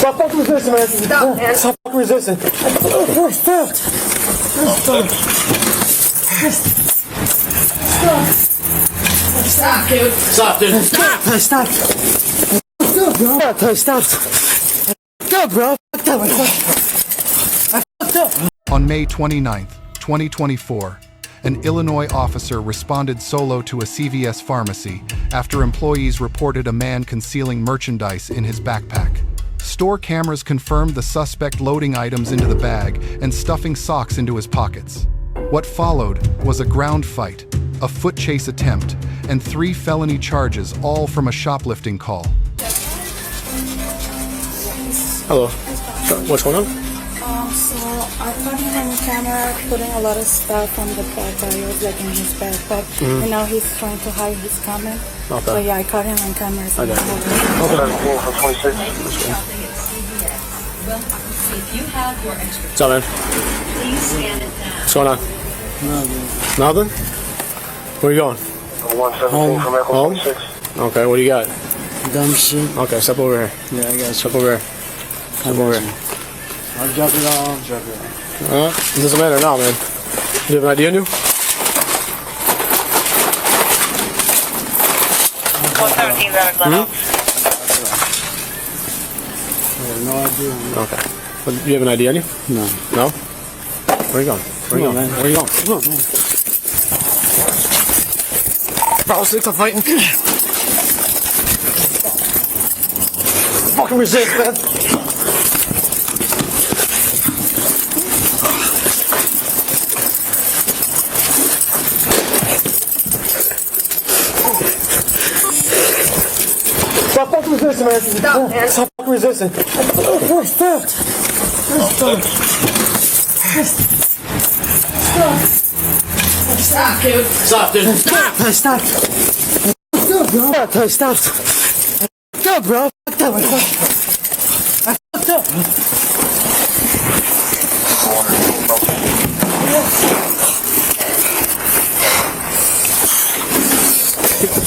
Stop fucking resisting, man. Stop, man. Stop fucking resisting. Stop. Stop, dude. Stop, dude. Stop. Stop. Stop, bro. Stop. Stop, bro. On May 29, 2024, an Illinois officer responded solo to a CVS pharmacy after employees reported a man concealing merchandise in his backpack. Store cameras confirmed the suspect loading items into the bag and stuffing socks into his pockets. What followed was a ground fight, a foot chase attempt, and 3 felony charges, all from a shoplifting call. Hello. What's going on? So I caught him on camera putting a lot of stuff on the bag that he was like in his backpack, and now he's trying to hide his comment. Okay. So yeah, I caught him on camera. So Okay. What's up, man? What's going on? Nothing. Where you going? 117 from Echo Home? 26. Okay, what do you got? Dumb shit. Okay, step over here. Yeah, I got Step over here. Step over here. I'll drop it off. Drop it off. It doesn't matter now, man. Do you have an ID on you? 117 Van Glen. I have no idea. Okay. Well, do you have an ID on you? No. No? Where are you going? Where are you Come on, going? man. Where are you going? Come on, man. Bro, 6, I'm fighting. Fucking resist, man. Stop fucking resisting, man. Stop, man. Stop fucking resisting. Stop. Stop, dude. Stop, dude. Stop. Stop. Stop, bro. Stop. Stop, bro. Fucked up. I fucked up.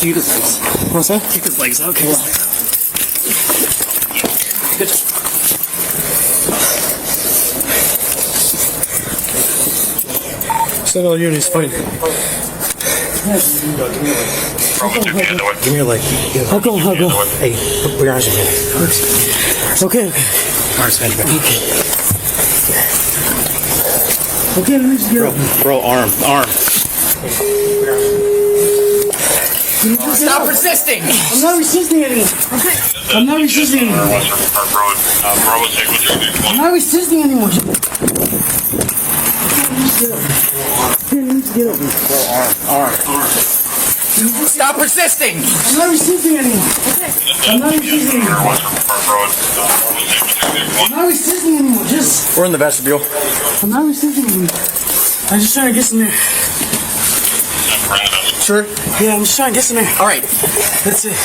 Kick his legs. What's that? Kick his legs. Okay. Good job. Stand on units, fight. Give me your leg. How come? Hey, put your arms in here. Okay. Arms bent back. Okay, let me just get up. Bro, arm. Stop resisting. I'm not resisting anymore. Okay. I'm not resisting anymore. I'm not resisting anymore. Get up. Arm. Stop resisting. I'm not resisting anymore. Okay. I'm not resisting anymore. I'm not resisting anymore. Just. We're in the vestibule. I'm not resisting anymore. I'm just trying to get some air. Sure. Yeah, I'm just trying to get some air. All right. That's it.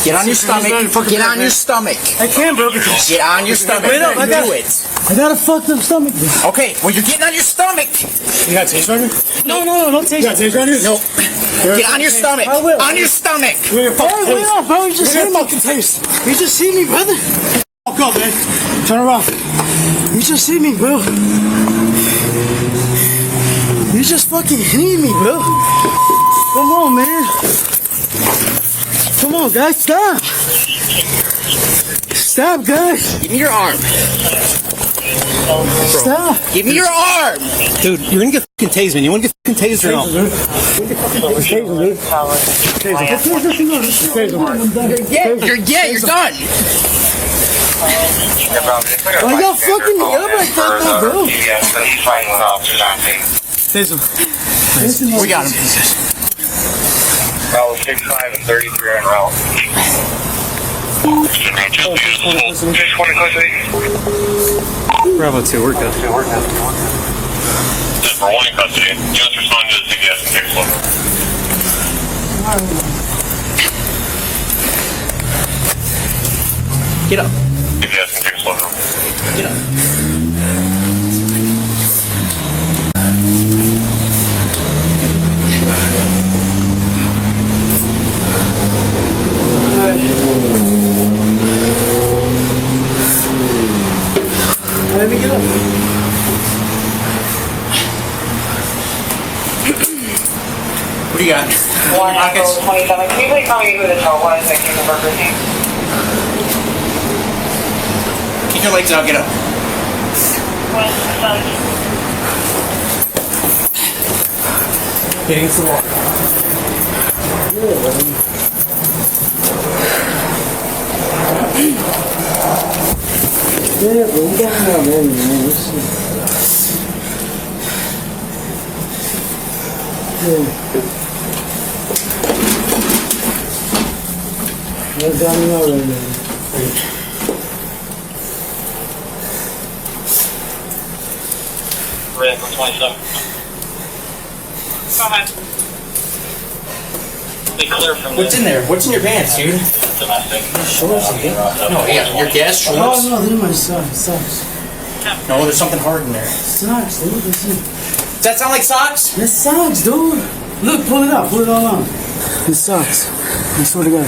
Get on your stomach. Get on your stomach. I can't, bro. Because Get on your stomach. Wait up, I got Do it. it. I got a fucked up stomach. Bro. Okay. Well, you're getting on your stomach. You got a taste on you? No, don't taste. You got a taste on you? No. Get on your stomach. I will. On your stomach. Wait up, bro. You just see me. Fucking taste. You just see me, brother. Fuck up, man. Turn around. You just see me, bro. You just fucking need me, bro. Come on, man. Come on, guys. Stop. Stop, guys. Give me your arm. Stop. Give me your arm. Dude, you're gonna get fucking tased, man. You wanna get fucking tased or no? You're done. Why y'all fucking me up like that, bro? We got him. Route 65 and 33 on route. Bravo 2, we're good. For one in custody, just respond to the CVS and take a look. Get up. CVS and take a look. Get up. let me get up. What do you got? Pockets? 27. Can you please tell me who the tow was that came to Burger King? Keep your legs out, get up. Get against the wall. Yeah, bro, we got him out, man. Let's see. Yeah, got me out right now. Red for 27. Go ahead. Be clear from What's in there? What's in your pants, dude? domestic. Shorts again? No, yeah, your gas shorts. Oh, no, they're my socks. No, there's something hard in there. Socks, dude. That's it. Does that sound like socks? That's socks, dude. Look, pull it out. Pull it all out. It's socks. I swear to God.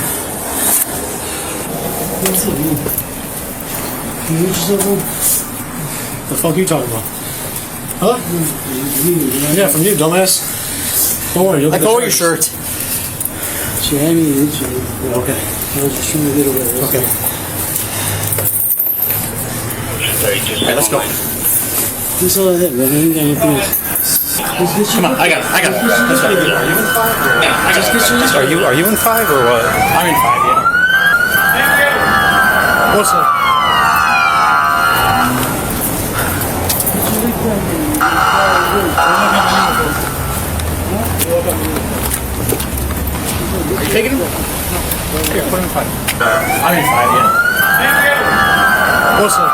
That's it, man. Can you reach yourself up? The fuck you talking about? Huh? Yeah, from you, dumbass. Don't worry. Let go of your shirt. She had me reach it. Okay. I was just trying to get away. Okay. Alright, let's go. That's all I had, man. I ain't got anything else. Come on, I got it. Let's go. Yeah, I got it. Are you in 5 or what? I'm in 5, yeah. What's up? Are you taking him? Here, put him in 5. I'm in 5, yeah. What's up?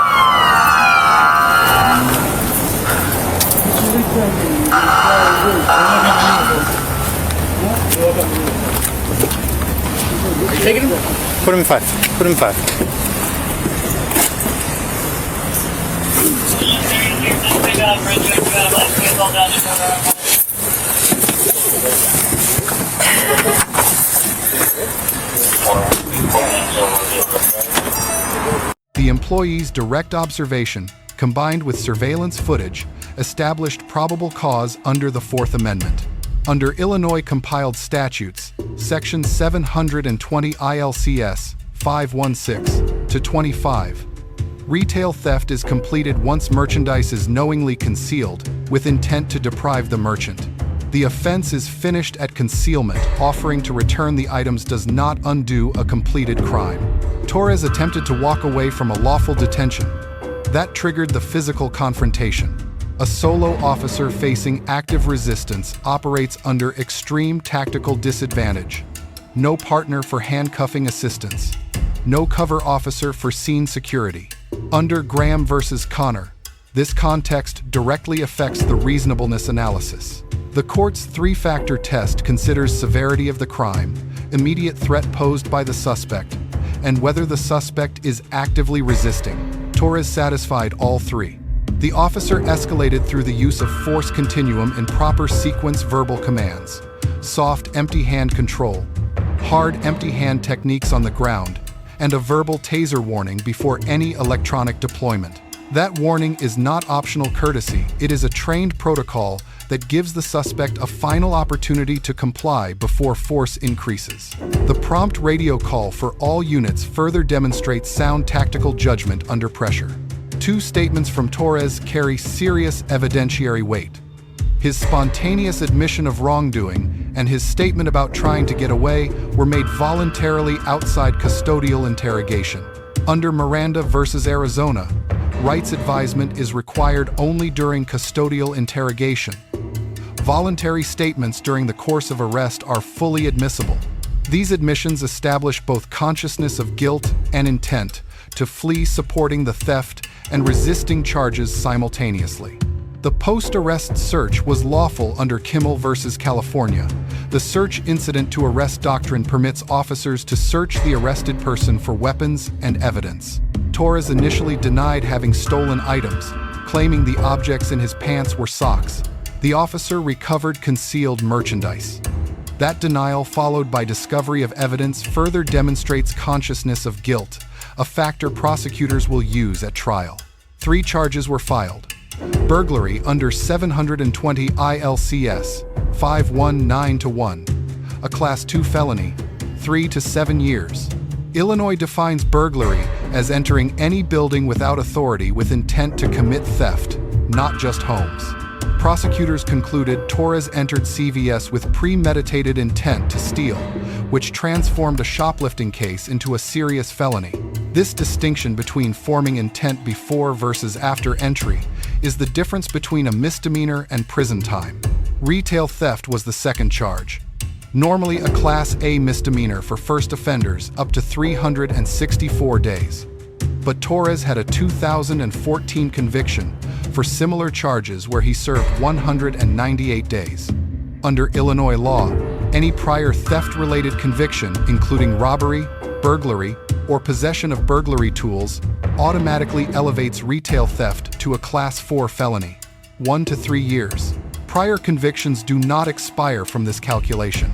Are you taking him? Put him in 5. Put him in 5. The employee's direct observation, combined with surveillance footage, established probable cause under the Fourth Amendment. Under Illinois compiled statutes, Section 720 ILCS 516-25, retail theft is completed once merchandise is knowingly concealed with intent to deprive the merchant. The offense is finished at concealment. Offering to return the items does not undo a completed crime. Torres attempted to walk away from a lawful detention. That triggered the physical confrontation. A solo officer facing active resistance operates under extreme tactical disadvantage. No partner for handcuffing assistance. No cover officer for scene security. Under Graham versus Connor, this context directly affects the reasonableness analysis. The court's three-factor test considers severity of the crime, immediate threat posed by the suspect, and whether the suspect is actively resisting. Torres satisfied all three. The officer escalated through the use of force continuum in proper sequence verbal commands, soft empty hand control, hard empty hand techniques on the ground, and a verbal taser warning before any electronic deployment. That warning is not optional courtesy, it is a trained protocol that gives the suspect a final opportunity to comply before force increases. The prompt radio call for all units further demonstrates sound tactical judgment under pressure. Two statements from Torres carry serious evidentiary weight. His spontaneous admission of wrongdoing and his statement about trying to get away were made voluntarily outside custodial interrogation. Under Miranda versus Arizona, rights advisement is required only during custodial interrogation. Voluntary statements during the course of arrest are fully admissible. These admissions establish both consciousness of guilt and intent to flee, supporting the theft and resisting charges simultaneously. The post-arrest search was lawful under Kimmel versus California. The search incident to arrest doctrine permits officers to search the arrested person for weapons and evidence. Torres initially denied having stolen items, claiming the objects in his pants were socks. The officer recovered concealed merchandise. That denial, followed by discovery of evidence, further demonstrates consciousness of guilt, a factor prosecutors will use at trial. 3 charges were filed. Burglary under 720 ILCS 519-1, a Class 2 felony, 3 to 7 years. Illinois defines burglary as entering any building without authority with intent to commit theft, not just homes. Prosecutors concluded Torres entered CVS with premeditated intent to steal, which transformed a shoplifting case into a serious felony. This distinction between forming intent before versus after entry is the difference between a misdemeanor and prison time. Retail theft was the second charge. Normally a Class A misdemeanor for first offenders up to 364 days. But Torres had a 2014 conviction for similar charges where he served 198 days. Under Illinois law, any prior theft-related conviction, including robbery, burglary, or possession of burglary tools, automatically elevates retail theft to a Class 4 felony, 1 to 3 years. Prior convictions do not expire from this calculation.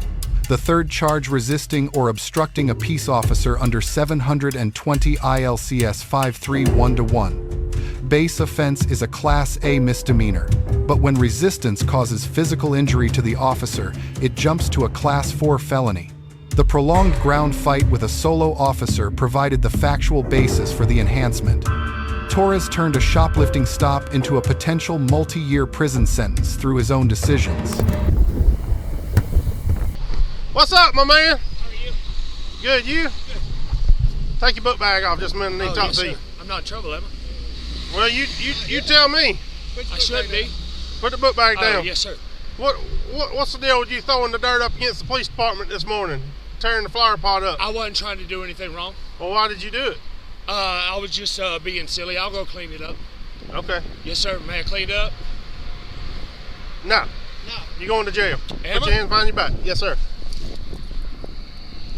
The third charge, resisting or obstructing a peace officer under 720 ILCS 531-1. Base offense is a Class A misdemeanor, but when resistance causes physical injury to the officer, it jumps to a Class 4 felony. The prolonged ground fight with a solo officer provided the factual basis for the enhancement. Torres turned a shoplifting stop into a potential multi-year prison sentence through his own decisions. What's up, my man? How are you? Good, you? Good. Take your book bag off just a minute. I need to talk to you. I'm not in trouble, am I? Well, you tell me. I should be. Put the book bag down. Yes, sir. What's the deal with you throwing the dirt up against the police department this morning, tearing the flower pot up? I wasn't trying to do anything wrong. Well, why did you do it? I was just being silly. I'll go clean it up. Okay. Yes, sir. May I clean it up? No. You going to jail. Am Put I? your hands behind your back. Yes, sir.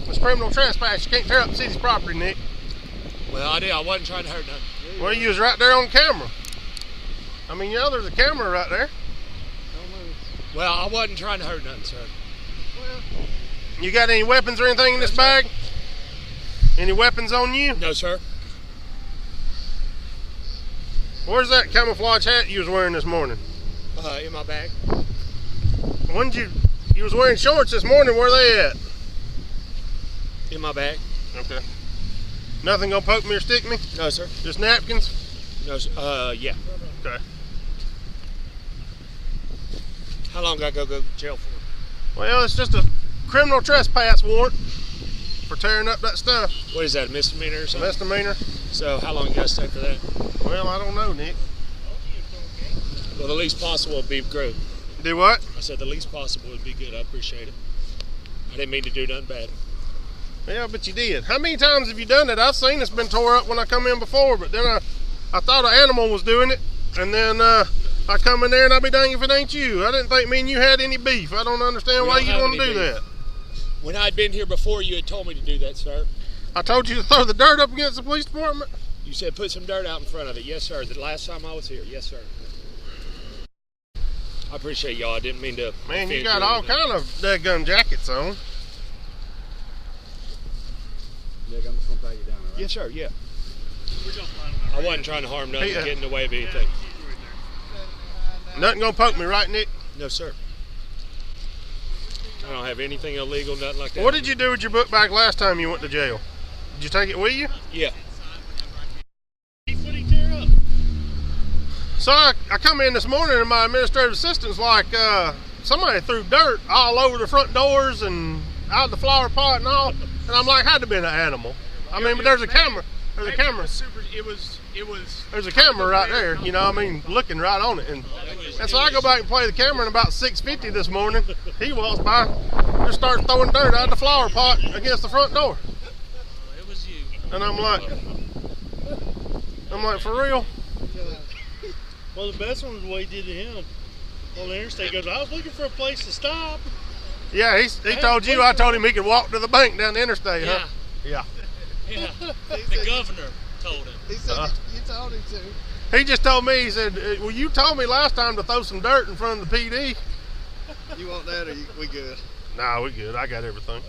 It's criminal trespass. You can't tear up the city's property, Nick. Well, I did. I wasn't trying to hurt nothing. Well, you was right there on camera. I mean, you know there's a camera right there. Well, I wasn't trying to hurt nothing, sir. You got any weapons or anything in this bag? Any weapons on you? No, sir. Where's that camouflage hat you was wearing this morning? In my bag. When did you was wearing shorts this morning, where they at? In my bag. Okay. Nothing gonna poke me or stick me? No, sir. Just napkins? No, sir. Yeah. Okay. How long I go to jail for? Well, it's just a criminal trespass warrant for tearing up that stuff. What is that, a misdemeanor or something? Misdemeanor. So how long you got to stay for that? Well, I don't know, Nick. Well, the least possible would be good. Do what? I said the least possible would be good. I appreciate it. I didn't mean to do nothing bad. Yeah, but you did. How many times have you done it? I've seen it's been tore up when I come in before, but then I thought an animal was doing it, and then I come in there and I'll be dang if it ain't you. I didn't think me and you had any beef. I don't understand why you want to do that. When I'd been here before, you had told me to do that, sir. I told you to throw the dirt up against the police department? You said put some dirt out in front of it. Yes, sir. The last time I was here. Yes, sir. I appreciate y'all. I didn't mean to. Man, you got all kind of daggum jackets on. Nick, I'm just gonna pat you down, all right? Yes, sir. Yeah. I wasn't trying to harm nothing, get in the way of anything. Nothing gonna poke me, right, Nick? No, sir. I don't have anything illegal, nothing like that. What did you do with your book bag last time you went to jail? Did you take it with you? Yeah. So I come in this morning and my administrative assistant's like, somebody threw dirt all over the front doors and out the flower pot and all. And I'm like, had to be an animal. I mean, but there's a camera. There's a camera. There's a camera right there, you know, I mean, looking right on it. And so I go back and play the camera, and about 6:50 this morning, he walks by, just starts throwing dirt out of the flower pot against the front door. It was you. And I'm like, for real? Well, the best one was what he did to him on the interstate. He goes, I was looking for a place to stop. Yeah, he told you. I told him he could walk to the bank down the interstate, huh? Yeah. Yeah. The governor told him. He said you told him to. He just told me, he said, well, you told me last time to throw some dirt in front of the PD. You want that or we good? Nah, we good. I got everything.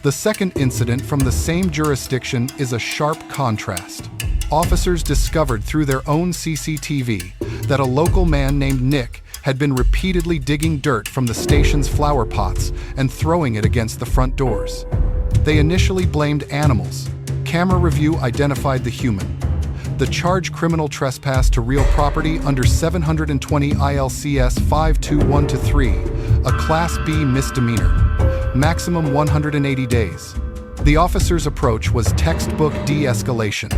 The The second incident from the same jurisdiction is a sharp contrast. Officers discovered through their own CCTV that a local man named Nick had been repeatedly digging dirt from the station's flower pots and throwing it against the front doors. They initially blamed animals. Camera review identified the human. The charge criminal trespass to real property under 720 ILCS 521-3, a Class B misdemeanor, maximum 180 days. The officer's approach was textbook de-escalation.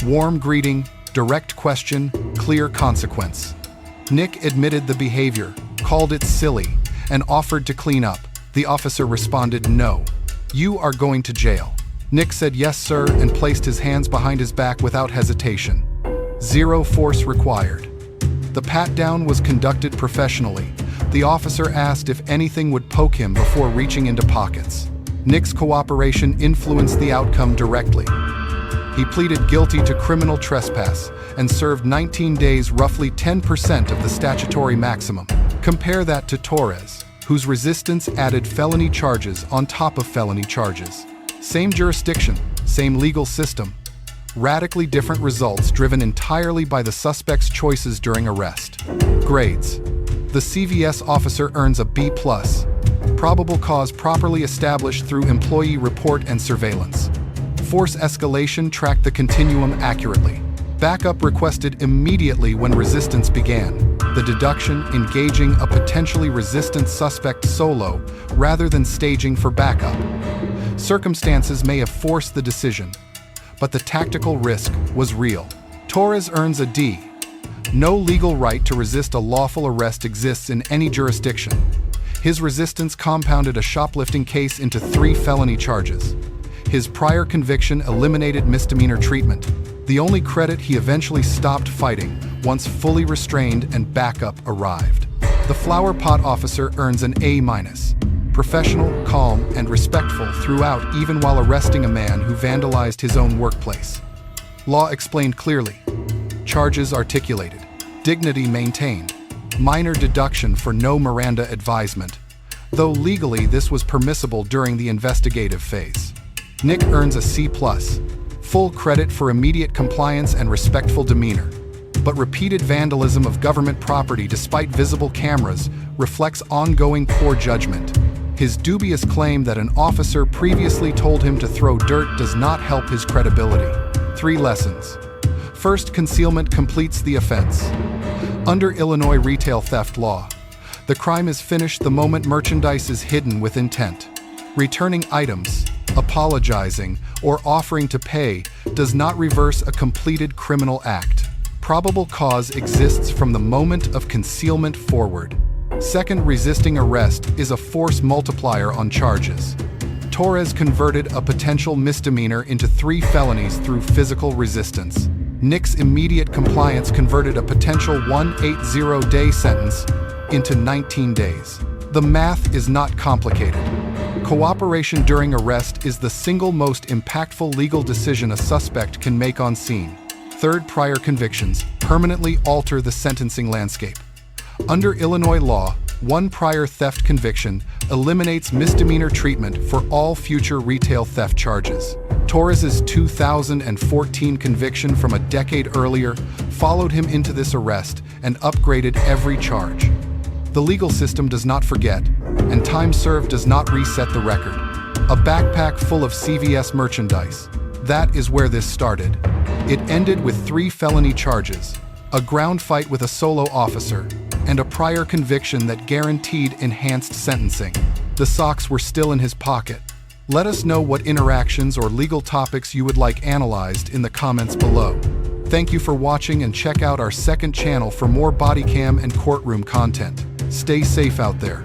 Warm greeting, direct question, clear consequence. Nick admitted the behavior, called it silly, and offered to clean up. The officer responded, "No. You are going to jail." Nick said, "Yes, sir," and placed his hands behind his back without hesitation. Zero force required. The pat-down was conducted professionally. The officer asked if anything would poke him before reaching into pockets. Nick's cooperation influenced the outcome directly. He pleaded guilty to criminal trespass and served 19 days, roughly 10% of the statutory maximum. Compare that to Torres, whose resistance added felony charges on top of felony charges. Same jurisdiction, same legal system. Radically different results driven entirely by the suspect's choices during arrest. Grades. The CVS officer earns a B+. Probable cause properly established through employee report and surveillance. Force escalation tracked the continuum accurately. Backup requested immediately when resistance began. The deduction engaging a potentially resistant suspect solo rather than staging for backup. Circumstances may have forced the decision, but the tactical risk was real. Torres earns a D. No legal right to resist a lawful arrest exists in any jurisdiction. His resistance compounded a shoplifting case into 3 felony charges. His prior conviction eliminated misdemeanor treatment. The only credit, he eventually stopped fighting once fully restrained and backup arrived. The flower pot officer earns an A-. Professional, calm, and respectful throughout, even while arresting a man who vandalized his own workplace. Law explained clearly. Charges articulated. Dignity maintained. Minor deduction for no Miranda advisement, though legally this was permissible during the investigative phase. Nick earns a C+. Full credit for immediate compliance and respectful demeanor. But repeated vandalism of government property despite visible cameras reflects ongoing poor judgment. His dubious claim that an officer previously told him to throw dirt does not help his credibility. 3 lessons. First, concealment completes the offense. Under Illinois retail theft law, the crime is finished the moment merchandise is hidden with intent. Returning items, apologizing, or offering to pay does not reverse a completed criminal act. Probable cause exists from the moment of concealment forward. Second, resisting arrest is a force multiplier on charges. Torres converted a potential misdemeanor into 3 felonies through physical resistance. Nick's immediate compliance converted a potential 180-day sentence into 19 days. The math is not complicated. Cooperation during arrest is the single most impactful legal decision a suspect can make on scene. Third, prior convictions permanently alter the sentencing landscape. Under Illinois law, 1 prior theft conviction eliminates misdemeanor treatment for all future retail theft charges. Torres's 2014 conviction from a decade earlier followed him into this arrest and upgraded every charge. The legal system does not forget, and time served does not reset the record. A backpack full of CVS merchandise. That is where this started. It ended with 3 felony charges, a ground fight with a solo officer, and a prior conviction that guaranteed enhanced sentencing. The socks were still in his pocket. Let us know what interactions or legal topics you would like analyzed in the comments below. Thank you for watching, and check out our second channel for more Bodycam and courtroom content. Stay safe out there.